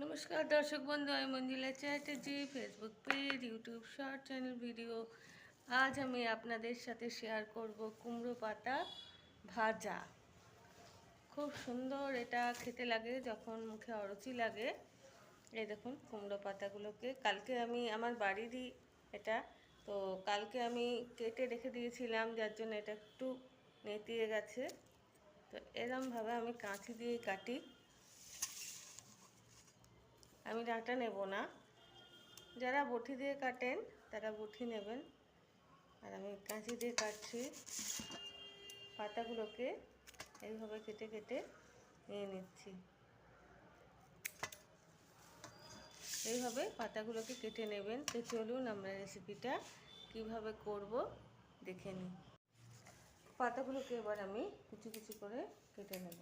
नमस्कार दर्शक बंधु मैं मंजिला Chatterjee Facebook page YouTube short channel video आज हमें आपनादेर साथे शेयर करब कुमड़ो पाता भाजा। खूब सुंदर एटा खेते लागे जखन मुखे अरुचि लागे। ये देखुन कुमड़ो पातागुलोके कालके आमी आमार बाड़िरই এটা तो कालके आमी केटे रेखे दिएछिलाम जार जोन्नो এটা একটু নেতিয়ে গেছে। तो এরকম ভাবে আমি কাঁচি দিয়ে কাটি। আমি ডাঁটা নেব না, যারা বটি দিয়ে কাটেন তারা বটি নেবেন। আর আমি কাঁচি দিয়ে কাটছি। পাতাগুলোকে এইভাবে কেটে কেটে নিয়ে নিচ্ছি। এইভাবে পাতাগুলোকে কেটে নেবেন। তো চলুন আমরা রেসিপিটা কিভাবে করব দেখে নিই। পাতাগুলোকে এবার আমি কুচি কুচি করে কেটে নেব।